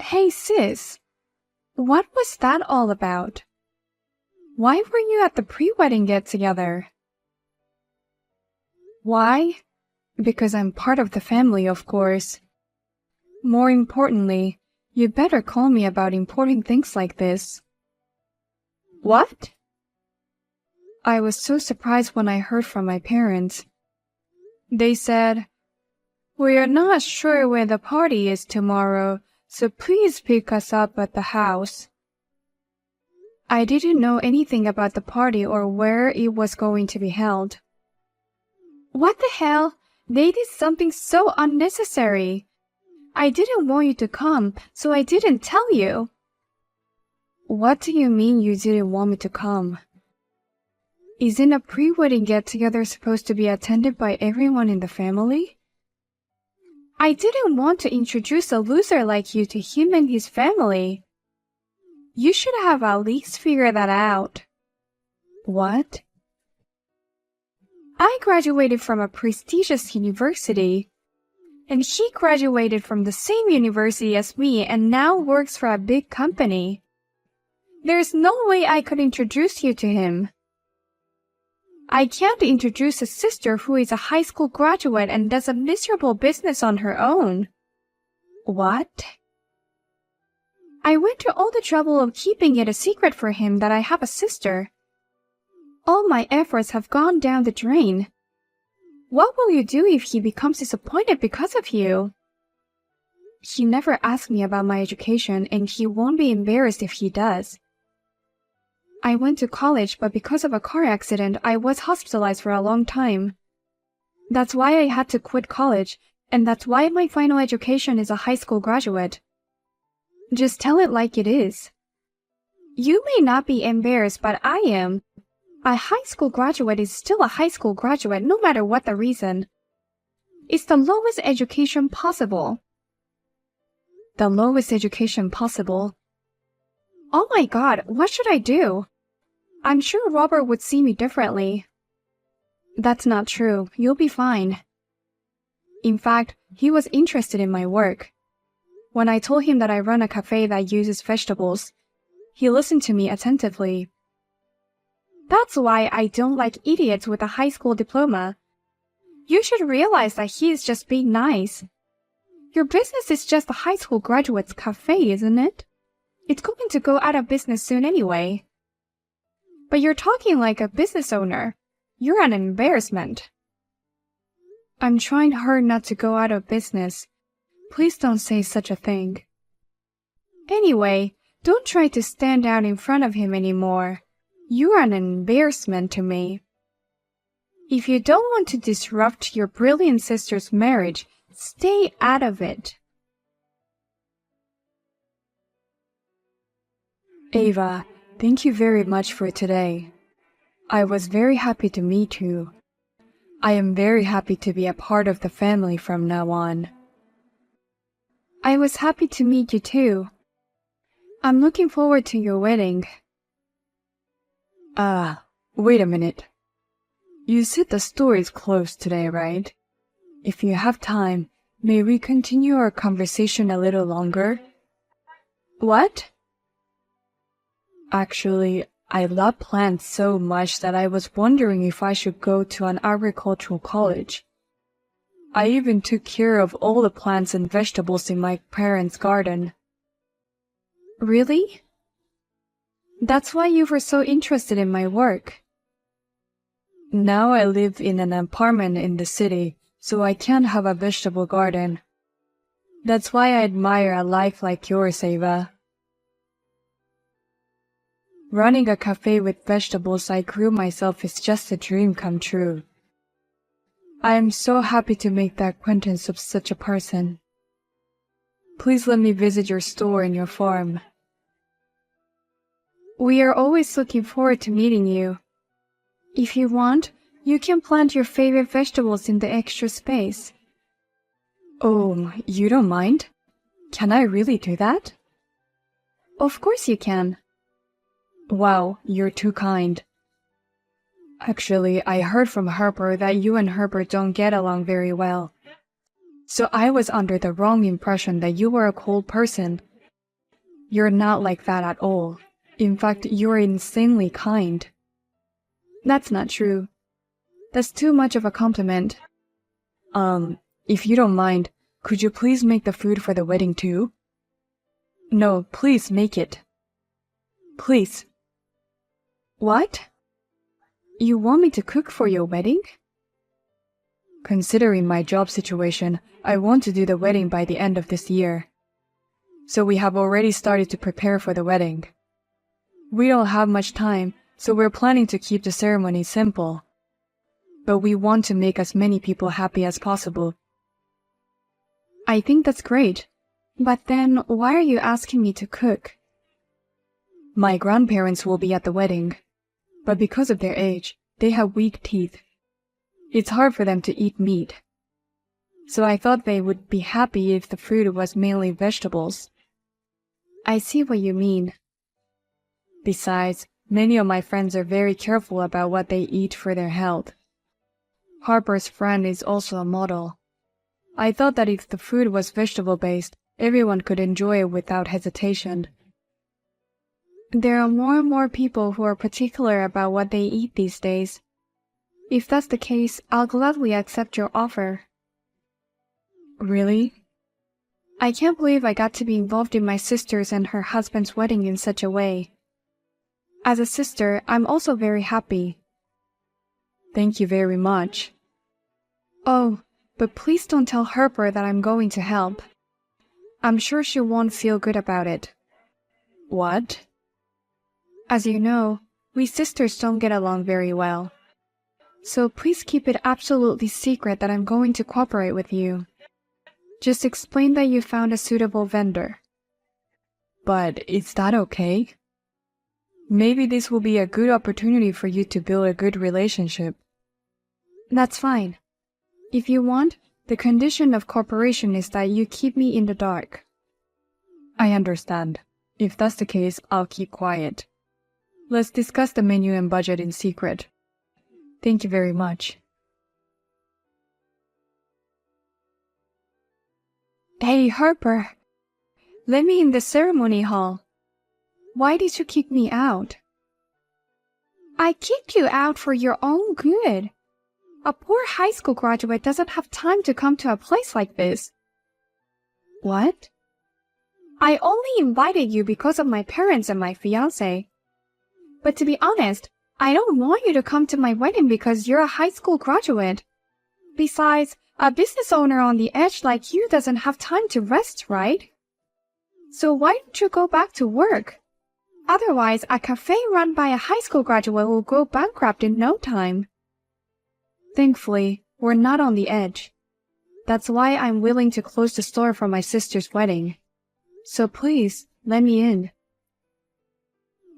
Hey sis, what was that all about? Why were you at the pre-wedding get-together? Why? Because I'm part of the family, of course. More importantly, you better call me about important things like this. What? I was so surprised when I heard from my parents. They said, "We are not sure where the party is tomorrow, so please pick us up at the house." I didn't know anything about the party or where it was going to be held. What the hell? They did something so unnecessary. I didn't want you to come, so I didn't tell you. What do you mean you didn't want me to come? Isn't a pre-wedding get-together supposed to be attended by everyone in the family? I didn't want to introduce a loser like you to him and his family. You should have at least figured that out. What? I graduated from a prestigious university, and he graduated from the same university as me and now works for a big company. There's no way I could introduce you to him. I can't introduce a sister who is a high school graduate and does a miserable business on her own. What? I went to all the trouble of keeping it a secret for him that I have a sister. All my efforts have gone down the drain. What will you do if he becomes disappointed because of you? He never asked me about my education, and he won't be embarrassed if he does. I went to college, but because of a car accident, I was hospitalized for a long time. That's why I had to quit college, and that's why my final education is a high school graduate. Just tell it like it is. You may not be embarrassed, but I am. A high school graduate is still a high school graduate no matter what the reason. It's the lowest education possible. The lowest education possible? Oh my God, what should I do? I'm sure Robert would see me differently. That's not true. You'll be fine. In fact, he was interested in my work. When I told him that I run a cafe that uses vegetables, he listened to me attentively. That's why I don't like idiots with a high school diploma. You should realize that he is just being nice. Your business is just a high school graduate's cafe, isn't it? It's going to go out of business soon anyway. But you're talking like a business owner. You're an embarrassment. I'm trying hard not to go out of business. Please don't say such a thing. Anyway, don't try to stand out in front of him anymore. You are an embarrassment to me. If you don't want to disrupt your brilliant sister's marriage, stay out of it. Ava, thank you very much for today. I was very happy to meet you. I am very happy to be a part of the family from now on. I was happy to meet you too. I'm looking forward to your wedding. Wait a minute. You said the store is closed today, right? If you have time, may we continue our conversation a little longer? What? Actually, I love plants so much that I was wondering if I should go to an agricultural college. I even took care of all the plants and vegetables in my parents' garden. Really? That's why you were so interested in my work. Now I live in an apartment in the city, so I can't have a vegetable garden. That's why I admire a life like yours, Ava. Running a cafe with vegetables I grew myself is just a dream come true. I am so happy to make the acquaintance of such a person. Please let me visit your store and your farm. We are always looking forward to meeting you. If you want, you can plant your favorite vegetables in the extra space. Oh, you don't mind? Can I really do that? Of course you can. Wow, you're too kind. Actually, I heard from Harper that you and Herbert don't get along very well. So I was under the wrong impression that you were a cold person. You're not like that at all. In fact, you're insanely kind. That's not true. That's too much of a compliment. If you don't mind, could you please make the food for the wedding too? No, please make it. Please. What? You want me to cook for your wedding? Considering my job situation, I want to do the wedding by the end of this year. So we have already started to prepare for the wedding. We don't have much time, so we're planning to keep the ceremony simple. But we want to make as many people happy as possible. I think that's great. But then, why are you asking me to cook? My grandparents will be at the wedding, but because of their age, they have weak teeth. It's hard for them to eat meat. So I thought they would be happy if the food was mainly vegetables. I see what you mean. Besides, many of my friends are very careful about what they eat for their health. Harper's friend is also a model. I thought that if the food was vegetable-based, everyone could enjoy it without hesitation. There are more and more people who are particular about what they eat these days. If that's the case, I'll gladly accept your offer. Really? I can't believe I got to be involved in my sister's and her husband's wedding in such a way. As a sister, I'm also very happy. Thank you very much. Oh, but please don't tell Harper that I'm going to help. I'm sure she won't feel good about it. What? As you know, we sisters don't get along very well. So please keep it absolutely secret that I'm going to cooperate with you. Just explain that you found a suitable vendor. But is that okay? Maybe this will be a good opportunity for you to build a good relationship. That's fine. If you want, the condition of cooperation is that you keep me in the dark. I understand. If that's the case, I'll keep quiet. Let's discuss the menu and budget in secret. Thank you very much. Hey, Harper. Let me in the ceremony hall. Why did you kick me out? I kicked you out for your own good. A poor high school graduate doesn't have time to come to a place like this. What? I only invited you because of my parents and my fiancé. But to be honest, I don't want you to come to my wedding because you're a high school graduate. Besides, a business owner on the edge like you doesn't have time to rest, right? So why don't you go back to work? Otherwise, a cafe run by a high school graduate will go bankrupt in no time. Thankfully, we're not on the edge. That's why I'm willing to close the store for my sister's wedding. So please, let me in.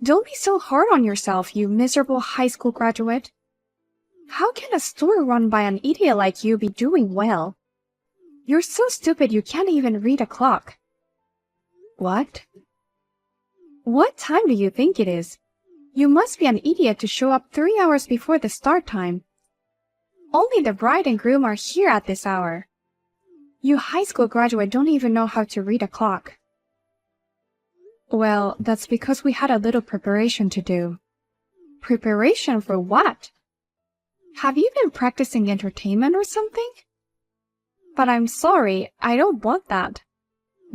Don't be so hard on yourself, you miserable high school graduate. How can a store run by an idiot like you be doing well? You're so stupid you can't even read a clock. What? What time do you think it is? You must be an idiot to show up 3 hours before the start time. Only the bride and groom are here at this hour. You high school graduate don't even know how to read a clock. Well, that's because we had a little preparation to do. Preparation for what? Have you been practicing entertainment or something? But I'm sorry, I don't want that.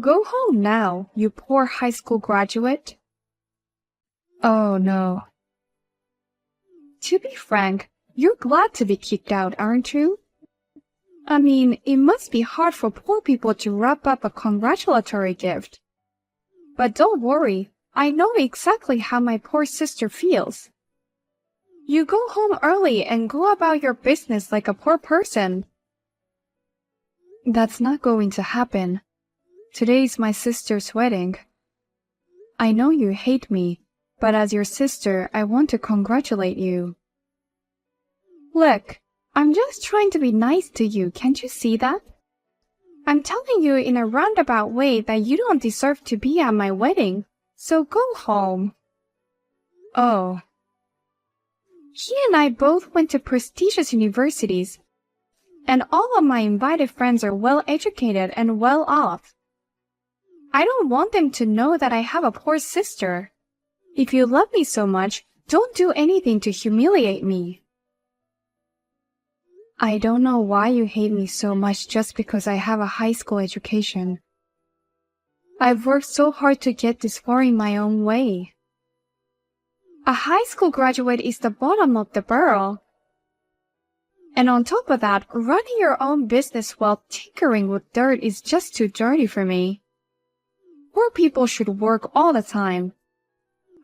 Go home now, you poor high school graduate. Oh no. To be frank, you're glad to be kicked out, aren't you? I mean, it must be hard for poor people to wrap up a congratulatory gift. But don't worry, I know exactly how my poor sister feels. You go home early and go about your business like a poor person. That's not going to happen. Today's my sister's wedding. I know you hate me, but as your sister, I want to congratulate you. Look, I'm just trying to be nice to you, can't you see that? I'm telling you in a roundabout way that you don't deserve to be at my wedding, so go home. Oh. He and I both went to prestigious universities, and all of my invited friends are well educated and well off. I don't want them to know that I have a poor sister. If you love me so much, don't do anything to humiliate me. I don't know why you hate me so much just because I have a high school education. I've worked so hard to get this far in my own way. A high school graduate is the bottom of the barrel. And on top of that, running your own business while tinkering with dirt is just too dirty for me. Poor people should work all the time.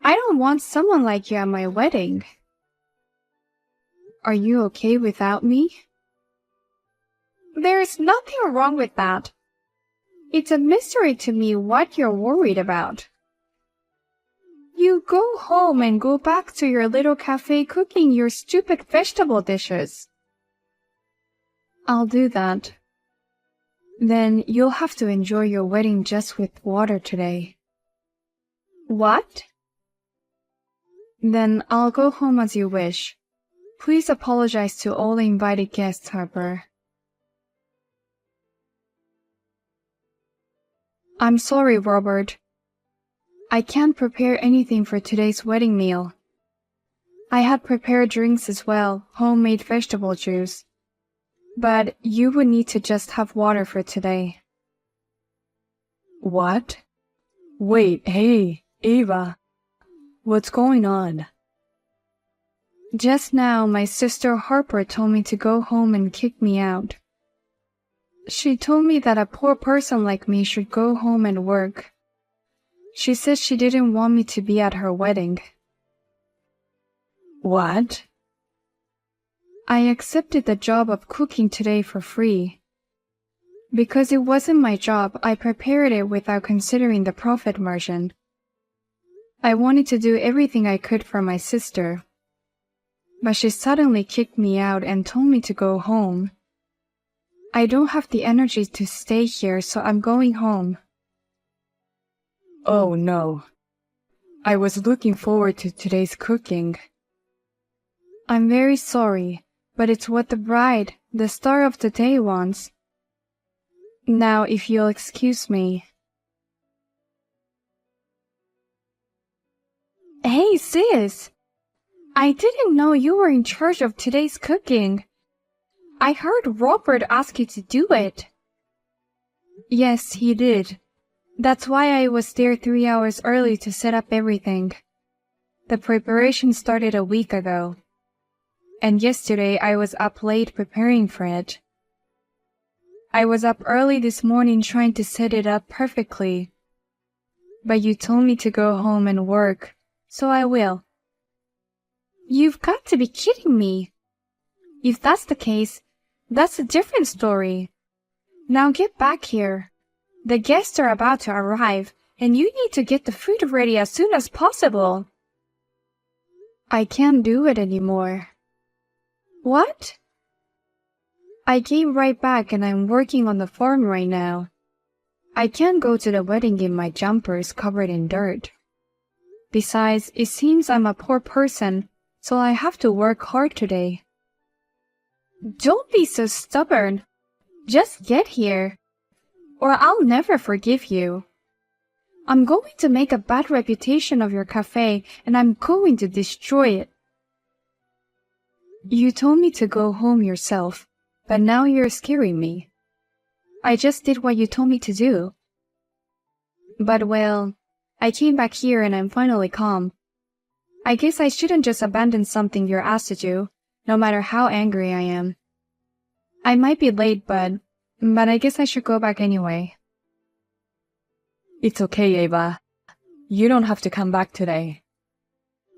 I don't want someone like you at my wedding. Are you okay without me? There's nothing wrong with that. It's a mystery to me what you're worried about. You go home and go back to your little cafe cooking your stupid vegetable dishes. I'll do that. Then you'll have to enjoy your wedding just with water today. What? Then I'll go home as you wish. Please apologize to all the invited guests, Harper. I'm sorry, Robert. I can't prepare anything for today's wedding meal. I had prepared drinks as well, homemade vegetable juice. But you would need to just have water for today. What? Wait, hey, Ava. What's going on? Just now, my sister Harper told me to go home and kick me out. She told me that a poor person like me should go home and work. She said she didn't want me to be at her wedding. What? I accepted the job of cooking today for free. Because it wasn't my job, I prepared it without considering the profit margin. I wanted to do everything I could for my sister. But she suddenly kicked me out and told me to go home. I don't have the energy to stay here, so I'm going home. Oh no. I was looking forward to today's cooking. I'm very sorry, but it's what the bride, the star of the day, wants. Now, if you'll excuse me. Hey, sis! I didn't know you were in charge of today's cooking. I heard Robert ask you to do it. Yes, he did. That's why I was there 3 hours early to set up everything. The preparation started a week ago. And yesterday I was up late preparing for it. I was up early this morning trying to set it up perfectly. But you told me to go home and work, so I will. You've got to be kidding me. If that's the case, that's a different story. Now get back here. The guests are about to arrive, and you need to get the food ready as soon as possible. I can't do it anymore. What? I came right back and I'm working on the farm right now. I can't go to the wedding in my jumpers covered in dirt. Besides, it seems I'm a poor person, so I have to work hard today. Don't be so stubborn. Just get here, or I'll never forgive you. I'm going to make a bad reputation of your cafe, and I'm going to destroy it. You told me to go home yourself, but now you're scaring me. I just did what you told me to do. But well, I came back here and I'm finally calm. I guess I shouldn't just abandon something you're asked to do, no matter how angry I am. I might be late, but I guess I should go back anyway. It's okay, Ava. You don't have to come back today.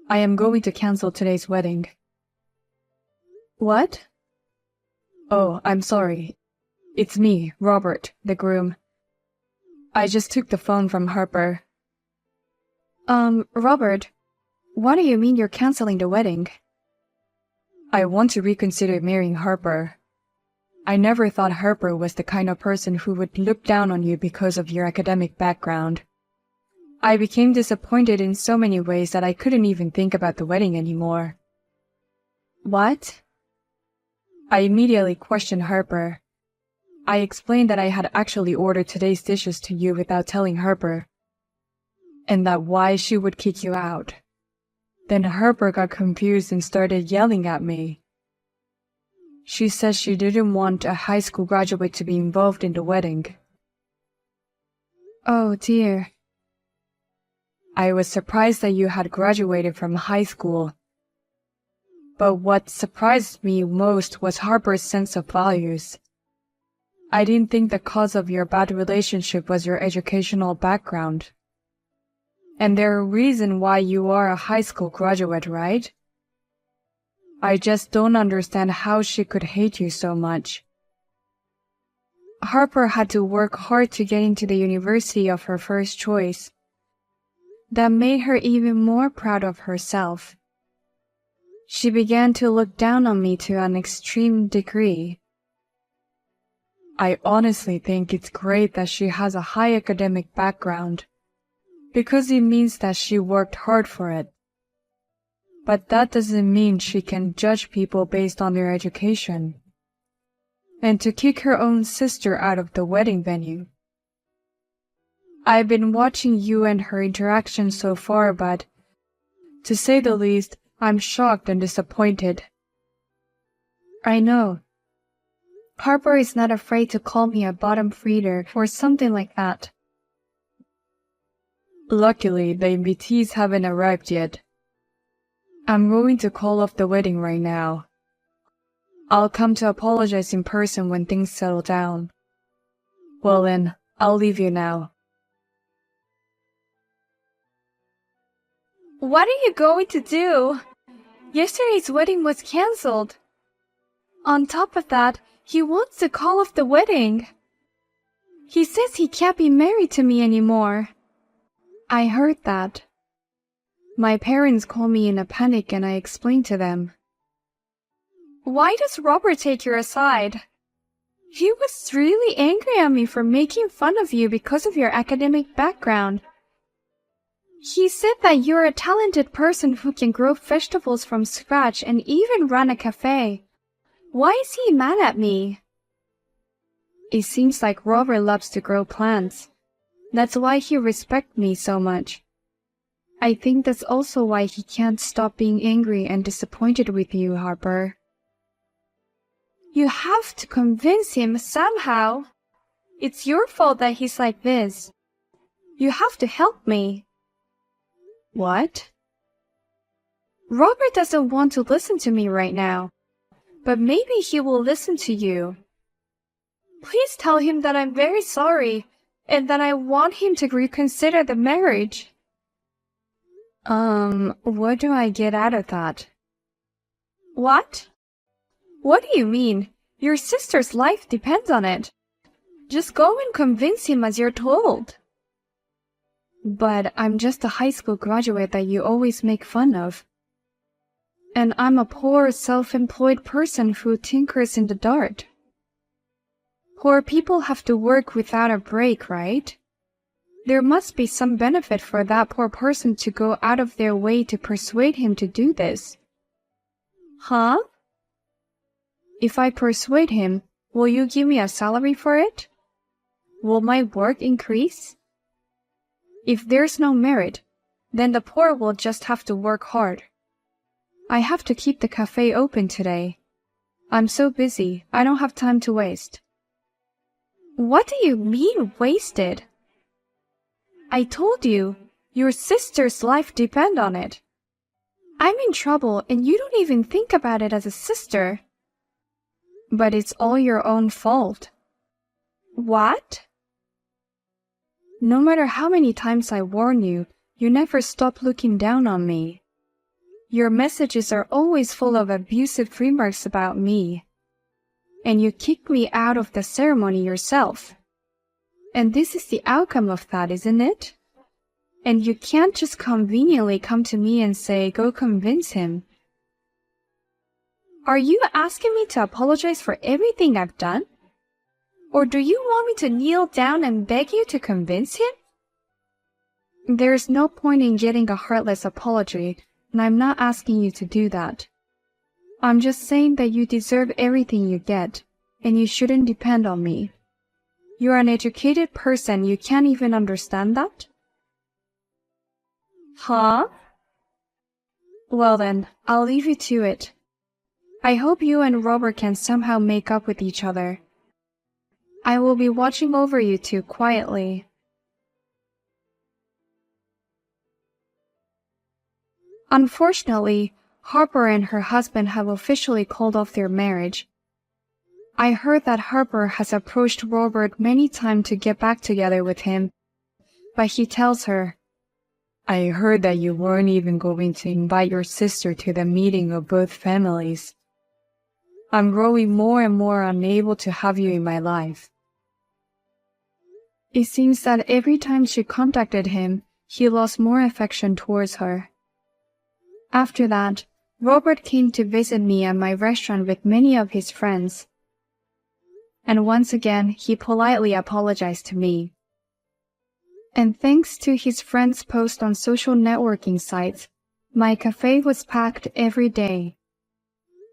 I am going to cancel today's wedding. What? Oh, I'm sorry. It's me, Robert, the groom. I just took the phone from Harper. Robert, what do you mean you're canceling the wedding? I want to reconsider marrying Harper. I never thought Harper was the kind of person who would look down on you because of your academic background. I became disappointed in so many ways that I couldn't even think about the wedding anymore. What? I immediately questioned Harper. I explained that I had actually ordered today's dishes to you without telling Harper, and that why she would kick you out. Then Harper got confused and started yelling at me. She said she didn't want a high school graduate to be involved in the wedding. Oh dear. I was surprised that you had graduated from high school. But what surprised me most was Harper's sense of values. I didn't think the cause of your bad relationship was your educational background. And there's a reason why you are a high school graduate, right? I just don't understand how she could hate you so much. Harper had to work hard to get into the university of her first choice. That made her even more proud of herself. She began to look down on me to an extreme degree. I honestly think it's great that she has a high academic background, because it means that she worked hard for it. But that doesn't mean she can judge people based on their education. And to kick her own sister out of the wedding venue. I've been watching you and her interaction so far, but, to say the least, I'm shocked and disappointed. I know. Harper is not afraid to call me a bottom feeder or something like that. Luckily, the invitees haven't arrived yet. I'm going to call off the wedding right now. I'll come to apologize in person when things settle down. Well then, I'll leave you now. What are you going to do? Yesterday's wedding was cancelled. On top of that, he wants to call off the wedding. He says he can't be married to me anymore. I heard that. My parents called me in a panic and I explained to them. Why does Robert take your side? He was really angry at me for making fun of you because of your academic background. He said that you're a talented person who can grow vegetables from scratch and even run a cafe. Why is he mad at me? It seems like Robert loves to grow plants. That's why he respects me so much. I think that's also why he can't stop being angry and disappointed with you, Harper. You have to convince him somehow. It's your fault that he's like this. You have to help me. What? Robert doesn't want to listen to me right now, but maybe he will listen to you. Please tell him that I'm very sorry and that I want him to reconsider the marriage. What do I get out of that? What? What do you mean? Your sister's life depends on it. Just go and convince him as you're told. But I'm just a high school graduate that you always make fun of. And I'm a poor, self-employed person who tinkers in the dark. Poor people have to work without a break, right? There must be some benefit for that poor person to go out of their way to persuade him to do this. Huh? If I persuade him, will you give me a salary for it? Will my work increase? If there's no merit, then the poor will just have to work hard. I have to keep the cafe open today. I'm so busy, I don't have time to waste. What do you mean, wasted? I told you, your sister's life depends on it. I'm in trouble and you don't even think about it as a sister. But it's all your own fault. What? No matter how many times I warn you, you never stop looking down on me. Your messages are always full of abusive remarks about me. And you kicked me out of the ceremony yourself. And this is the outcome of that, isn't it? And you can't just conveniently come to me and say, go convince him. Are you asking me to apologize for everything I've done? Or do you want me to kneel down and beg you to convince him? There's no point in getting a heartless apology, and I'm not asking you to do that. I'm just saying that you deserve everything you get, and you shouldn't depend on me. You're an educated person, you can't even understand that? Huh? Well then, I'll leave you to it. I hope you and Robert can somehow make up with each other. I will be watching over you two quietly. Unfortunately, Harper and her husband have officially called off their marriage. I heard that Harper has approached Robert many times to get back together with him, but he tells her, "I heard that you weren't even going to invite your sister to the meeting of both families. I'm growing more and more unable to have you in my life." It seems that every time she contacted him, he lost more affection towards her. After that, Robert came to visit me at my restaurant with many of his friends. And once again, he politely apologized to me. And thanks to his friends' posts on social networking sites, my cafe was packed every day.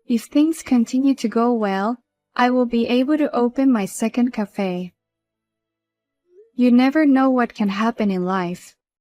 If things continue to go well, I will be able to open my second cafe. You never know what can happen in life.